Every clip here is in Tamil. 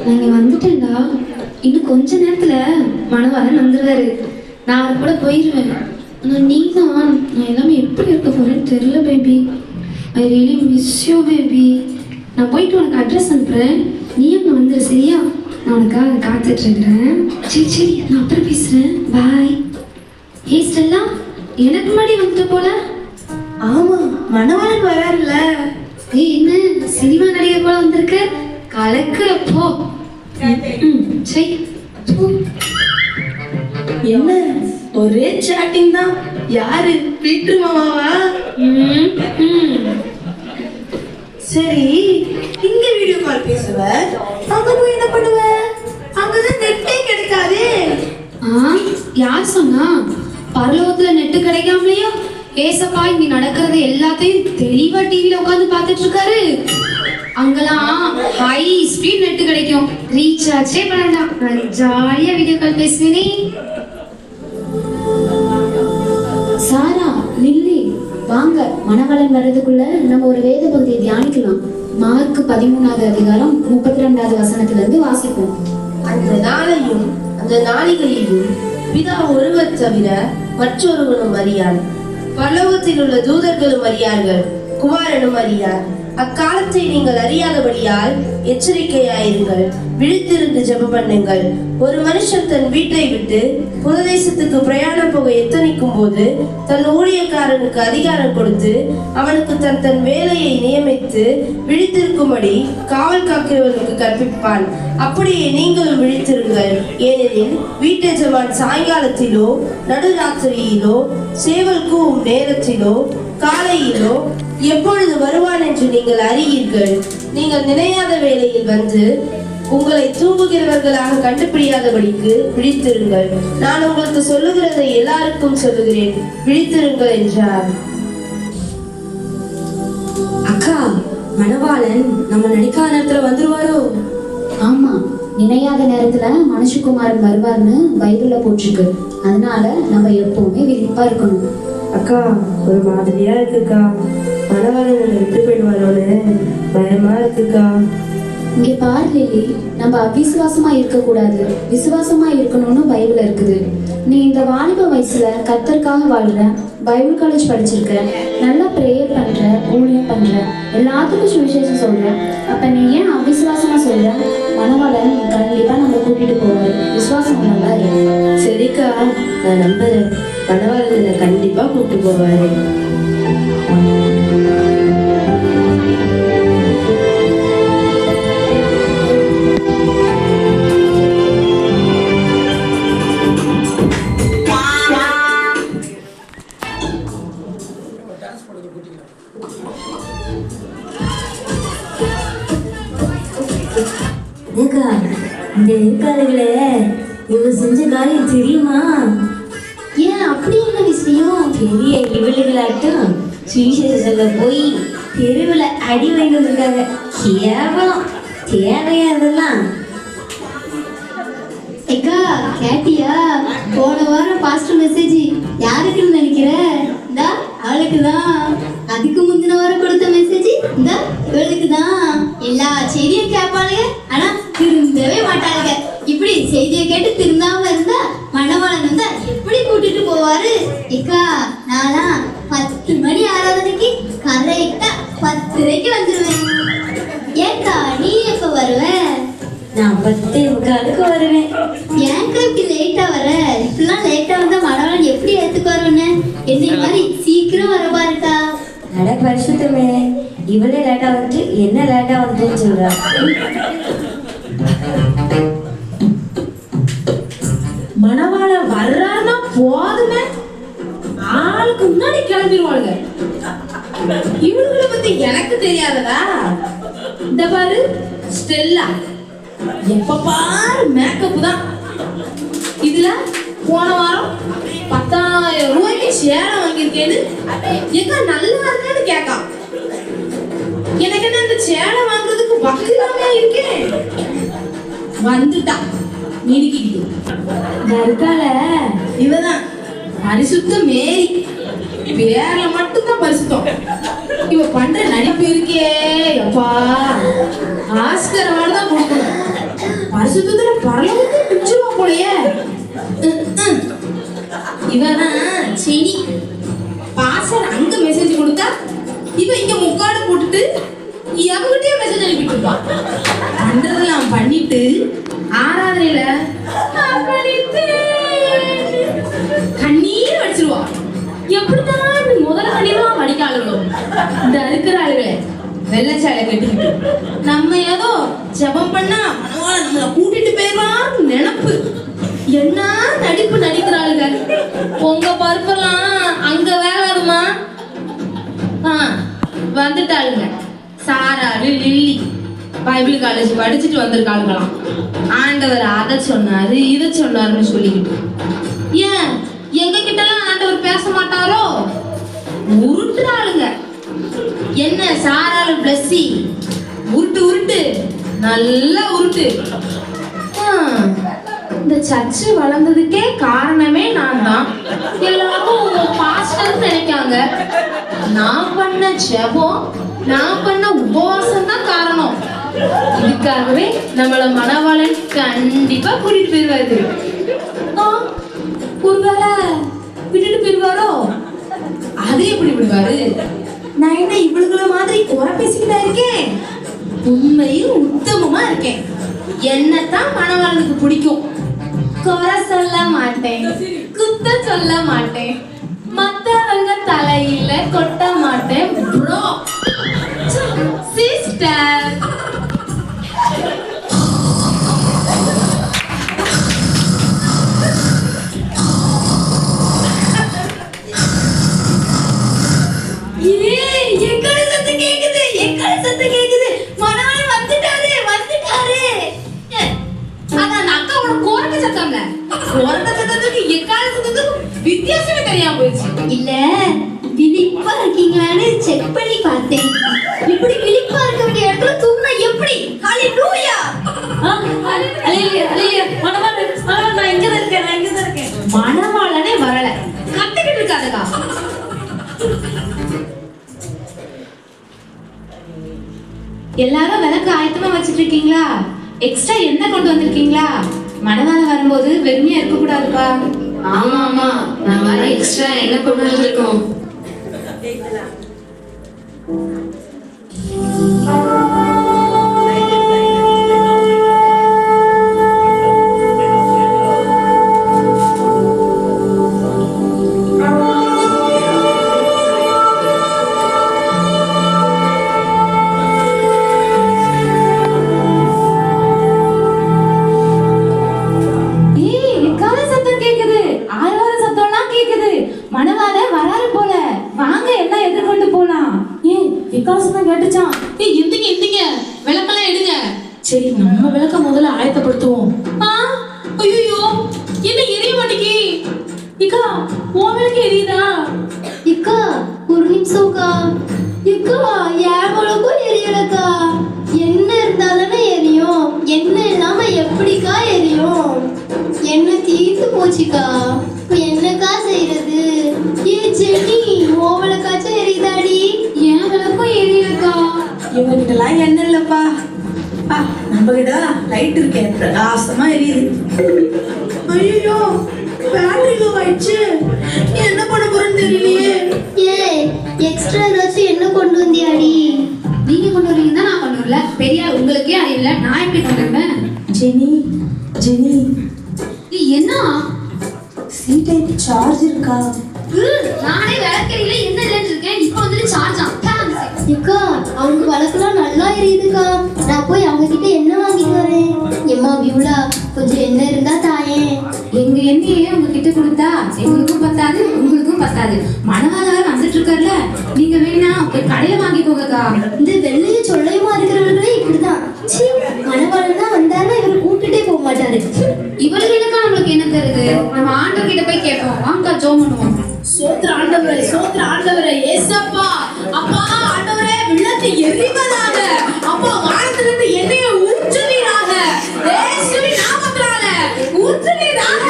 நான் வந்துட்டேன்டா. இன்னும் கொஞ்ச நேரத்துல மணவாளன் வந்துருவாரு. நான் அவர் கூட போயிடுவேன். ஆனா நீ தான், நான் எல்லாமே எப்படி இருக்க போறேன்னு தெரியல baby. I really miss you baby. நான் போயிட்டு உனக்கு அட்ரஸ் அனுப்புறேன், நீ அங்கே வந்துடு சரியா? நான் உனக்காக காத்துட்டு இருக்கிறேன். சரி சரி, நான் அப்புறம் பேசுறேன். பாய். ஹே ஸ்டெல்லா, எனக்கு முன்னாடி வந்துட்ட போல. ஆமா, மணவாளன் வராருல்ல. ஏய், என்ன சினிமா நடிகர் போல வந்திருக்க? கலக்குறப்போ. சரி, என்ன ஒரே சாட்டிங் தான். யாரு? பீட்ரு மாமாவா? சரி, இங்க வீடியோ கால் பேசுவ, அங்க போய் என்ன பண்ணுவ? அங்கதான் நெட்டே கிடைக்காதே. யார் சொன்னா? பரலோகத்துல நெட்டு கிடைக்காமலையோ ஏசப்பா இங்க நடக்கிறது எல்லாத்தையும் தெளிவா டிவில உட்காந்து பார்த்துட்டு இருக்காரு. அங்கெல்லாம் ஹை ஸ்பீட் நெட் கிடைக்கும், ரீசார்ஜே பண்ணலாம். நான் ஜாலியா வீடியோ கால் பேசுவேனே. சாரா, லில்லி, வாங்க. மணவாளன் வர்றதுக்குள்ள நம்ம ஒரு வேத பகுதியை தியானிக்கலாம். மார்க் 13வது அதிகாரம் 32வது வசனத்துல இருந்து வாசிப்போம். அந்த நாளையும் அந்த நாளிகையிலும் பிதா ஒருவர் தவிர மற்றொருவனும் அறியான். பரலோகத்தில் உள்ள தூதர்களும் அறியார்கள், குமாரனும் அறியார். அக்காலத்தை நீங்கள் அறியாதபடியால் எச்சரிக்கையாயிருங்கள், விழித்திருந்து ஜெபம் பண்ணுங்கள். ஒரு மனுஷன் தன் வீட்டை விட்டு புரதேசத்துக்கு பிரயாணம் போக எத்தனிக்கும் போது தன் ஊழியக்காரனுக்கு அதிகாரம் கொடுத்து அவனுக்கு தன் வேலையை நியமித்து விழித்திருக்கும்படி காவல் காக்கிறவனுக்கு கற்பிப்பான். அப்படியே நீங்களும் விழித்திருங்கள். ஏனெனில் வீட்டெஜமான் சாயங்காலத்திலோ நடுராத்திரியிலோ சேவல் கூவும் நேரத்திலோ காலையிலோ எப்பொழுது வருவான் என்று நீங்கள் அறியீர்கள். நீங்கள் நினையாத வேளையில் வந்து உங்களை தூங்குகிறவர்களாக கண்டுபிடியாதபடிக்கு விழித்திருங்கள். நான் உங்களுக்கு சொல்லுகிறதை எல்லாருக்கும் சொல்லுகிறேன், விழித்திருங்கள் என்றார். அக்கா, மணவாளன் நம்ம நினைக்காத நேரத்துல வந்துருவாரோ? ஆமா, நினையாத நேரத்துல மனுஷகுமாரன் வருவார்னு பைபிள்ல போட்டிருக்கு. அதனால நம்ம எப்பவுமே விழிப்பா இருக்கணும். அக்கா, ஒரு மாதிரியா இருக்குக்கா. மணவாளன் விட்டு போயிடுவாரோன்னு பயமா இருக்குக்கா. இங்க பாரு லில்லி, நம்ம அவிசுவாசமா இருக்க கூடாது, விசுவாசமா இருக்கணும்னு பைபிள் இருக்குது. நீ இந்த வாலிப வயசுல கர்த்தருக்காக வாழ்ற, பைபிள் காலேஜ் படிச்சிருக்க, நல்லா ப்ரேயர் பண்ற, ஊழியம் பண்ற, எல்லாத்துக்கும் சுவிசேஷம் சொல்ற. அப்ப நீ ஏன் அவிசுவாசமா சொல்ற? மணவாளன் கண்டிப்பா நம்ம கூட்டிட்டு போவாரு. விசுவாசம் நல்லா இருக்கு. சரிக்கா, நான் நம்புறேன். மணவாளன் என்னை கண்டிப்பா கூப்பிட்டு போவாரு. இந்த இருக்காளுகளே, இவ செஞ்ச காரியம் தெரியுமா? ஏன் அப்படி என்ன விஷயம்? பெரிய இவளுகளாட்டும் சுவிசேஷத்துல போய் தெருவில் அடி வாங்கி வந்திருக்காங்க. கேவலம், தேவையா இதெல்லாம்? ஏக்கா, கேட்டியா? போன வாரம் பாஸ்டர் மெசேஜ் யாருக்குன்னு நினைக்கிற? இந்தா அவளுக்கு தான். அதுக்கு முந்தின வாரம் கொடுத்த மெசேஜ் இந்த இவளுக்கு தான். எல்லா செய்தியும் கேட்பாளுங்க, ஆனா திருந்தவே மாட்டாளுங்க. இப்படி செய்தியை கேட்டு திருந்தாம இருந்தா மணவாளன் வந்தா எப்படி கூட்டிட்டு போவாரு? ஏக்கா, நானா 10 மணி ஆராதனைக்கு கரெக்டா 10:30 வந்துருவேன். ஏக்கா, நீ எப்ப வருவ? நான் 10:45 வருவேன். ஏன்க்கா இப்படி லேட்டா வர? இப்பெல்லாம் லேட்டா வந்தா மணவாளன் எப்படி ஏத்துக்குவாருன்னு? என்னை மாதிரி சீக்கிரம் வர பாருக்கா. நட பரிசுத்தமே, இவளே லேட்டா வந்துட்டு என்ன லேட்டா வந்துன்னு சொல்றா. மணவாளன் வர்றாருன்னா போதுமே, ஆளுக்கு முன்னாடி கிளம்பிடுவாளுங்க. இவளுகளை பத்தி எனக்கு தெரியாததா? இந்த பாரு ஸ்டெல்லா, எப்ப பாரு மேக்கப் தான். இதுல போன வாரம் 10,000 ரூபாய்க்கு சேலை வாங்கியிருக்கேன்னு எங்க நல்லா இருக்கேன்னு கேட்கா. எனக்கு என்ன இந்த சேலை வாங்குறதுக்கு வக்கிலாமே இருக்கேன். வந்துட்டா மினிக்கிட்டு இருக்கால இவதான் பரிசுத்த மேரி. பேர்ல மட்டும்தான் பரிசுத்தம். இவ பண்ற நடிப்பு இருக்கே அப்பா, ஆஸ்கர் அவார்டு தான் கொடுக்கணும். பரிசுத்தத்துல பரலோகத்தை பிடிச்சிருவா போலயே. இவதான் செடி. பாஸ்டர் அங்க மெசேஜ் கொடுத்தா இவ இங்க முக்காடு போட்டுட்டு எவங்கிட்டே மெசேஜ் அனுப்பிட்டு இருப்பான். பண்றதெல்லாம் பண்ணிட்டு ஆராதனையில கண்ணீர் வடிச்சிருவா. எப்படிதான் இந்த முதல் கண்ணீர்லாம் வடிக்காளுங்களோ இந்த இருக்கிற ஆளுகளை வெள்ளச்சாலை கட்டிக்கிட்டு நம்ம ஏதோ ஜபம் பண்ணா மனவாள நம்மளை கூட்டிட்டு போயிடலாம்னு நினைப்பு. என்ன நடிப்பு நடிக்கிறாளுங்க. உங்க பருப்பெல்லாம் அங்க வேகாதுமா. வந்துட்டாளுங்க சாராரு லில்லி பைபிள் காலேஜ் படிச்சுட்டு வந்திருக்காளுங்களாம். ஆண்டவர் அதை சொன்னாரு இதை சொன்னாருன்னு சொல்லிக்கிட்டு ஏன் எங்க கிட்டலாம் ஆண்டவர் பேச மாட்டாரோ? உருட்டுறாளுங்க. என்ன சாராரு பிளஸ்ஸி உருட்டு உருட்டு நல்லா உருட்டு. இந்த சர்ச்சு வளர்ந்ததுக்கே காரணமே நான் தான். எல்லாரும் பாஸ்டர் நினைக்காங்க. நான் பண்ண ஜெபம் நான் பண்ண உபவாசம் தான் காரணம். இதுக்காகவே நம்மள மணவாளன் கண்டிப்பா கூட்டிட்டு போயிருவாரு. ஒருவேளை விட்டுட்டு போயிருவாரோ? அது எப்படி விடுவாரு? நான் என்ன இவளுக்குள்ள மாதிரி குறை பேசிக்கிட்டா இருக்கேன்? உண்மையில் உத்தமமா இருக்கேன். என்னத்தான் மணவாளனுக்கு பிடிக்கும். குறை சொல்ல மாட்டேன், குத்த சொல்ல மாட்டேன், மத்தவங்க தலையில கொட்ட மாட்டேன். ப்ரோ சிஸ்டர் மணவாளன் வந்துட்டாரு வந்துட்டாரு. அதான் அந்த அக்காவோட கோரக்க சத்தம்ல கோரக்க சத்தத்துக்கு எக்கால சத்தத்துக்கு வித்தியாசமே தெரியாம போயிடுச்சு. இல்ல விழிப்பா இருக்கீங்களான்னு செக் பண்ணி பார்த்தேன். இப்படி விழிப்பா இருக்க வேண்டிய இடத்துல தூங்கினா எப்படி? ஹalleluya. மணவாளன் நான் இங்க தான் இருக்கேன். மணவாளனே வரல கத்திக்கிட்டு இருக்காதுக்கா. எல்லாரும் விளக்கு ஆயத்தமா வச்சிட்டு இருக்கீங்களா? எக்ஸ்ட்ரா என்ன கொண்டு வந்திருக்கீங்களா? மணவாளன் வரும்போது வெறுமையா இருக்க கூடாதுப்பா. ஆமா ஆமா நான் வர எக்ஸ்ட்ரா என்ன கொண்டு வந்திருக்கோம். மணவாளன் வராரு போல. வாங்க எல்லாம் எதிர்கொண்டு போலாம். விகாசம் கேட்டுச்சான். எந்திங்க எந்திங்க விளக்கெல்லாம் எடுங்க. சரி நம்ம விளக்க முதல்ல ஆயத்தப்படுத்துவோம். ஐயோ என்ன எரிய மாட்டேங்கி. இக்கா உன் விளக்கு எரியுதா? இக்கா ஒரு நிமிஷம்க்கா. இக்கா என் விளக்கும் எரியலக்கா. என்ன இருந்தாதானே எரியும். என்ன இல்லாம எப்படிக்கா எரியும்? என்ன தீர்த்து போச்சுக்கா. இப்ப என்னக்கா செய்யறது? ஏ செடி உன் விளக்காச்சும் எரியுதாடி? என் விளக்கும் எரியலக்கா. இவங்க கிட்டலாம் என்ன இல்லப்பா. நம்ம கிட்ட லைட் இருக்கேன் பிரகாசமா எரியுது. ஐயோ பேட்டரி லோ ஆயிடுச்சு. என்ன பண்ண போறேன்னு தெரியலையே. ஏ எக்ஸ்ட்ரா ஏதாச்சும் என்ன கொண்டு வந்தியாடி? நீங்க கொண்டு வரீங்க தான் நான் கொண்டு வரல. பெரிய உங்களுக்கே அறிவில்லை, நான் எப்படி கொண்டு வருவேன்? ஜெனி ஜெனி என்ன சி டைப் சார்ஜ் இருக்கா? நானே விளக்கறியில என்ன இல்லைன்னு இருக்கேன். இப்போ வந்துட்டு சார்ஜா? இக்கா அவங்க விளக்குலாம் நல்லா எரியுதுக்கா. நான் போய் அவங்க கிட்ட என்ன வாங்கிட்டு வரேன். எம்மா வியூலா கொஞ்சம் என்ன இருந்தா தாயேன். எங்க எண்ணெயே உங்ககிட்ட கொடுத்தா எங்களுக்கும் பத்தாது உங்களுக்கும் பத்தாது. மணவாளன் வந்துட்டு இருக்காருல, நீங்க வேணா போய் கடையில வாங்கிக்கோங்கக்கா. இந்த வெள்ளைய சொல்லையுமா இருக்கிறவர்களே இப்படிதான். சீ மணவாளன் தான் வந்தாருன்னா இவரை கூப்பிட்டுட்டே போக மாட்டாரு. இவர்களுக்கா நம்மளுக்கு என்ன தருது? நம்ம ஆண்டவர் கிட்ட போய் கேட்போம். வாங்க ஜோம் பண்ணுவோம். சோத்ர ஆண்டவரே ஏசப்பா. அப்பா ஆண்டவரே விளக்கு எரிவதாக. அப்பா வானத்திலிருந்து எண்ணெயை ஊற்றுவீராக. இயேசுவின் நாமத்தினால ஊற்றுவீராக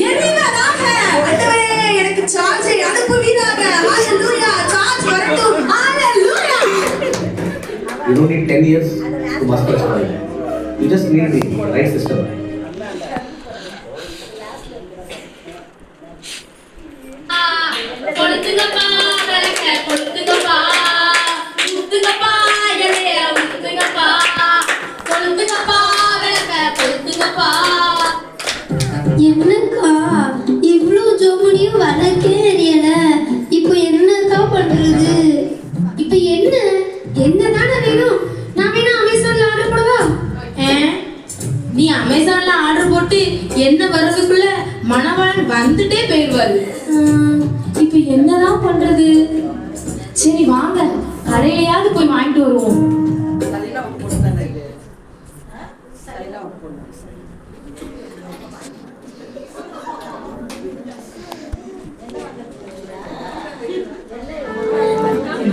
எரிவதாக. ஆண்டவரே எனக்கு சார்ஜை அனுப்புவீராக. ஹalleluya. சார்ஜ் வரட்டும். ஹalleluya. You don't need 10 years to master Spy. You just need the right system. கொளுத்துங்கப்பா விளக்க கொளுத்துங்கப்பா ஊத்துங்கப்பா எண்ணெய ஊத்துங்கப்பா கொளுத்துங்கப்பா விளக்க கொளுத்துங்கப்பா. என்னக்கா இவ்வளோ ஜோமனியும் வளர்க்கே தெரியல. இப்போ என்னக்கா பண்றது? இப்போ என்ன தானே வேணும்? நான் வேணா அமேசான்ல ஆர்டர் போடவா? நீ அமேசான்ல ஆர்டர் போட்டு என்ன வர்றதுக்குள்ள மணவாளன் வந்துட்டே போயிடுவாரு. இப்ப என்னதான் பண்றது? சரி வாங்க கடையிலையாவது போய் வாங்கிட்டு வருவோம்.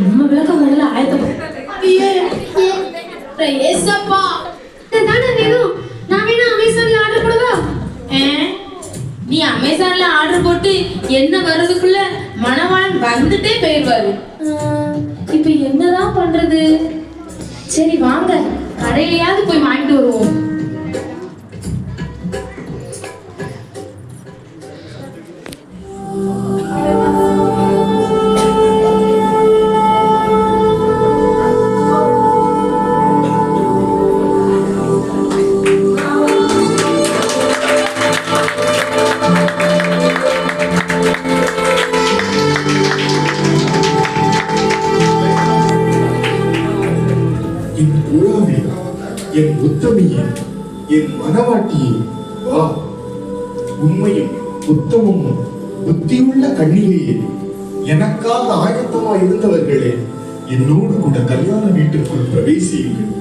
நம்ம விளக்கம் முதல்ல ஆயத்தப்பா. ஏசப்பா தானே வேணும்? நான் வேணா அமேசான்ல ஆர்டர் போடவா? நீ அமேசான்ல ஆர்டர் போட்டு என்ன வர்றதுக்குள்ள மணவாளன் வந்துட்டே போயிடுவாரு. இப்ப என்னதான் பண்றது? சரி வாங்க கடையிலையாவது போய் வாங்கிட்டு வருவோம். என் உறவே, என் உத்தமியே, என் மனவாட்டியே, வா. உண்மையும் உத்தமமும் புத்தியுள்ள கன்னிகையே, எனக்காக ஆயத்தமாய் இருந்தவர்களே, என்னோடு கூட கல்யாண வீட்டுக்குள் பிரவேசியுங்கள்.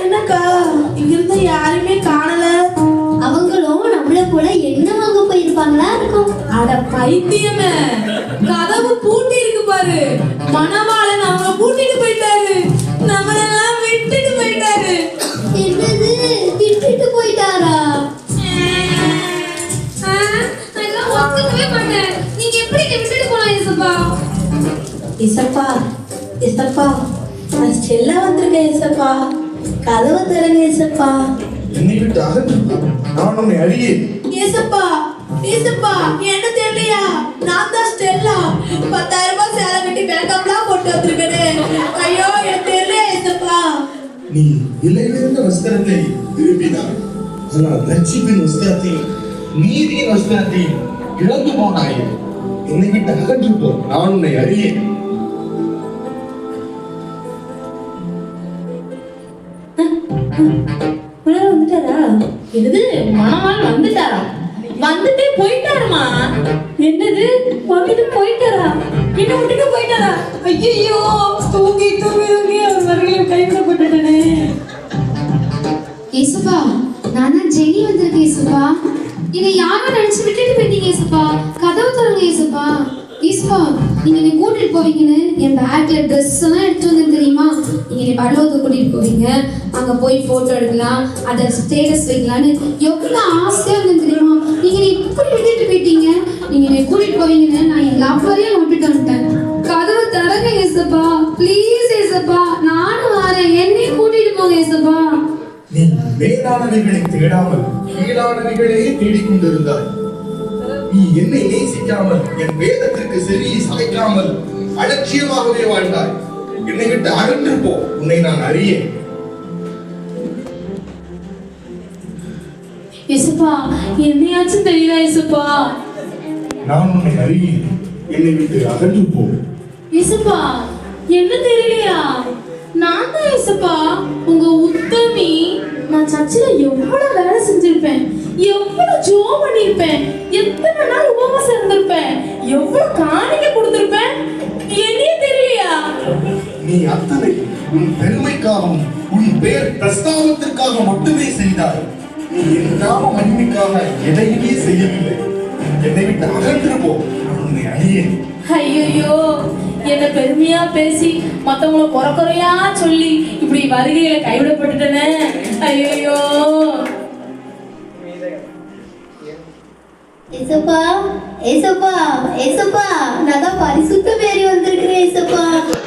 என்னக்கா இங்க இருந்து யாருமே காணல. அவங்களும் நம்மள போல என்ன வாங்க போயிருப்பாங்களா இருக்கும். அட பைத்தியமே, கதவு பூட்டி இருக்கு பாரு. மணவாளன் அவங்க பூட்டிட்டு போயிட்டாரு. நம்மளெல்லாம் விட்டுட்டு போயிட்டாரு. என்னது விட்டுட்டு போயிட்டாரா? நான் ஒத்துக்கவே மாட்டேன். நீங்க எப்படி விட்டுட்டு போலாம் ஏசப்பா? இசப்பா இசப்பா, நான் ஸ்டெல்லா வந்திருக்கேன் இசப்பா. கதவை திறங்க இசப்பா. என்னை விட்டு அகன்று போ, நான் உன்னை அறியேன். ஏசப்பா ஏசப்பா, என்ன தெரியலையா? நான் தான் ஸ்டெல்லா. 10,000 ரூபாய் சேலை கட்டி மேக்கப்லாம் போட்டு வந்திருக்கேன். ஐயோ எனக்கு தெரியலையா ஏசப்பா? நீ விலையுயர்ந்த வஸ்திரத்தை விரும்பினாய், ஆனால் ரட்சிப்பின் வஸ்திரத்தையும் நீதியின் வஸ்திரத்தையும் இழந்து போனாயே. என்னை விட்டு அகன்று போ, நான் உன்னை அறியேன். வந்துட்டாரா? என்னது மணவாளன் வந்துட்டாரா? வந்துட்டே போயிட்டாருமா? என்னது வந்துட்டு போயிட்டாரா? என்ன விட்டுட்டு போயிட்டாரா? ஐயோ தூங்கி தூங்கி தூங்கி அவர் மறுபடியும் கைவிடப்பட்டுட்டனே. ஏசப்பா, நான் தான் ஜெனி வந்திருக்கேன் ஏசப்பா. என்னை யாரோ நினைச்சு விட்டுட்டு போயிட்டீங்க ஏசப்பா. கதவு திறங்க ஏசப்பா. ஏசப்பா, நீங்க என்னை கூட்டிட்டு போவீங்கன்னு என் பேக்ல ட்ரெஸ் எல்லாம் எடுத்து வந்து தெரியுமா? நீங்க என்னை பரலோகத்துக்கு கூட்டிட்டு போவீங்க, அங்க போய் போட்டோ எடுக்கலாம், அதை ஸ்டேட்டஸ் வைக்கலான்னு எவ்வளவு ஆசையா இருந்து தெரியுமா? நீங்க என்னை இப்படி விட்டுட்டு போயிட்டீங்க. நீங்க என்னை கூட்டிட்டு போவீங்கன்னு நான் என் லவ்வரையும் விட்டுட்டு வந்துட்டேன். கதவு திறங்க ஏசப்பா, ப்ளீஸ் ஏசப்பா. நானும் வரேன், என்னையும் கூட்டிட்டு போங்க ஏசப்பா. நீ மேலானவைகளை தேடாமல் கீழானவைகளே தேடிக்கொண்டிருந்தாய். நீ என்னை நேசிக்காமல் என் வேதத்திற்கு செவியை சாய்க்காமல் அலட்சியமாகவே வாழ்ந்தாய். என்னை விட்டு அகன்று போ, உன்னை நான் அறியேன். ஏசப்பா, என்னையாச்சும் தெரியல ஏசப்பா. நான் உன்னை அறியேன், என்னை விட்டு அகன்று போ. ஏசப்பா, என்ன தெரியலையா? நான் தான் ஏசப்பா உங்க உத்தமி. நான் சர்ச்சில் எவ்வளவு வேலை செஞ்சிருப்பேன், எவ்வளவு ஜோம் பண்ணிருப்பேன், எத்தனை நாள் உபவாசம் இருந்திருப்பேன், எவ்வளவு காணிக்கை கொடுத்திருப்பேன். என்னையே தெரியலையா? நீ அத்தனை உன் பெருமைக்காகவும் உன் பெயர் பிரஸ்தாபத்திற்காக மட்டுமே செய்தாய். நீ என் நாம மகிமைக்காக எதையுமே செய்யவில்லை. என்னை விட்டு அகன்று போ, நான் உன்னை அறியேன். ஐயோ, என்ன பெருமையா பேசி மத்தவங்கள குறையா சொல்லி இப்படி வருகையில கைவிடப்பட்டுட்டேனே. ஐயோ ஏசப்பா ஏசப்பா ஏசப்பா நான் தான் பரிசுத்த மேரி வந்திருக்கிறேன் ஏசப்பா.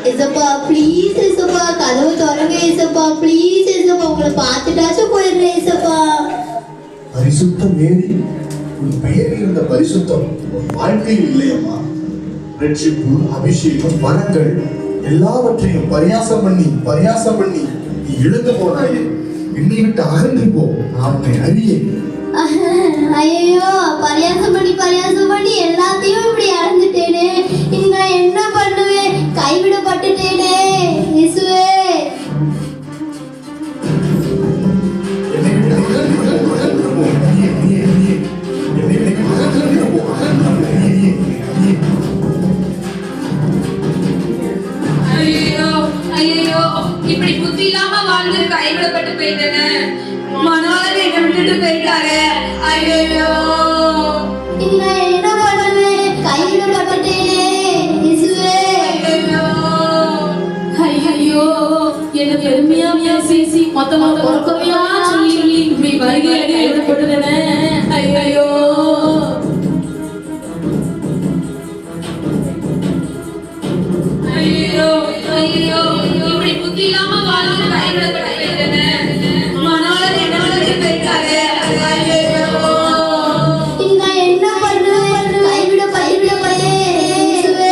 ஏசப்பா ப்ளீஸ் ஏசப்பா கதவு திறங்க ஏசப்பா ப்ளீஸ் ஏசப்பா உங்களை பார்த்துட்டாச்சும் போயிடுறேன் ஏசப்பா. பரிசுத்த மேரி, உன் பெயரில் இருந்த பரிசுத்தம் உன் வாழ்க்கையில் இல்லையம்மா. ரட்சிப்பு, அபிஷேகம், வரங்கள் எல்லாவற்றையும் பரியாசம் பண்ணி நீ இழந்து போனாயே. என்னை விட்டு அகன்று போ, நான் உன்னை அறியேன். ஐயோ பரியாசம் பண்ணி எல்லாத்தையும் இப்படி அடைஞ்சிட்டேனே. நான் என்ன பண்ணுவேன்? கைவிடப்பட்டுட்டேனே இயேசுவே. என்னை விட்டு அகன்று போ, என்னை விட்டு அகன்று போ. ஐயோ இப்படி புத்தி இல்லாம வாழ்ந்து கைவிடப்பட்டு போயிட்டேன்னு மனோல என்னை விட்டுட்டு போயிட்டாரு. ஐயோ நான் என்ன பண்ணுவேன்? கைவிடப்பட்டுட்டேனே இயேசுவே. ஐயோ என்ன பெருமையா பேசி மத்தவங்கள குறையா சொல்லி இப்படி வருகையில கைவிடப்பட்டுட்டேனே. ஐயோ ஐயோ இப்படி புத்தி இல்லாம வாழ்ந்து கைவிடப்பட்டு போயிட்டேன்னு மனோல என்னை விட்டுட்டு போயிட்டாரு. நான் என்ன பண்ணுவேன்? கைவிடப்பட்டேனே இயேசுவே.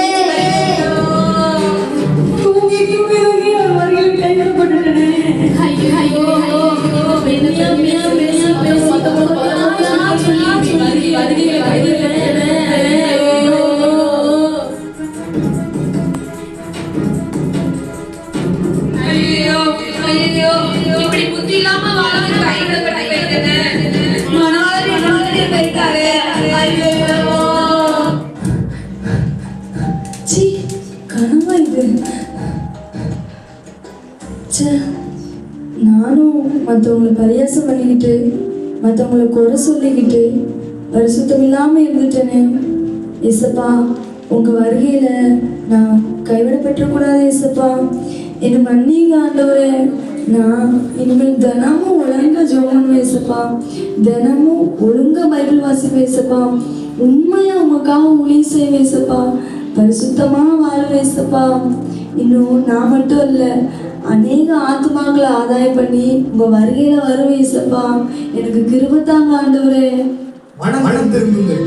ஐயோ இப்படி புத்தி இல்லாம வாழ்ந்து கைவிடப்பட்டு போயிட்டேன்னு மனோல என்னை விட்டுட்டு போயிட்டாரு. சி கனவா இது? நானும் மற்றவங்களை பரியாசம் பண்ணிக்கிட்டு மற்றவங்களை குறை சொல்லிக்கிட்டு பரிசுத்தம் இல்லாமல் இருந்துட்டேனே. ஏசப்பா உங்கள் வருகையில் நான் கைவிடப்பட்டுறக்கூடாது ஏசப்பா. என்னை மன்னிங்க ஆண்டவரே. நான் இனிமேல் தினமும் ஒழுங்கா ஜெபம் ஏசப்பா. தினமும் ஒழுங்கா பைபிள் வாசிப்பேன் ஏசப்பா. உண்மையா உமக்காக ஊழியம் செய்வேன் ஏசப்பா. பரிசுத்தமா வாழ்வேன் ஏசப்பா. இன்னும் நான் மட்டும் இல்லை, அநேக ஆத்மாக்களை ஆதாயம் பண்ணி உங்க வருகையில வருவேன் ஏசப்பா. எனக்கு கிருபைத்தாங்க ஆண்டவரே. மனம் திரும்புங்கள்,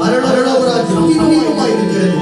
பரலோக ராஜ்யம் சமீபமாய் இருக்கிறது.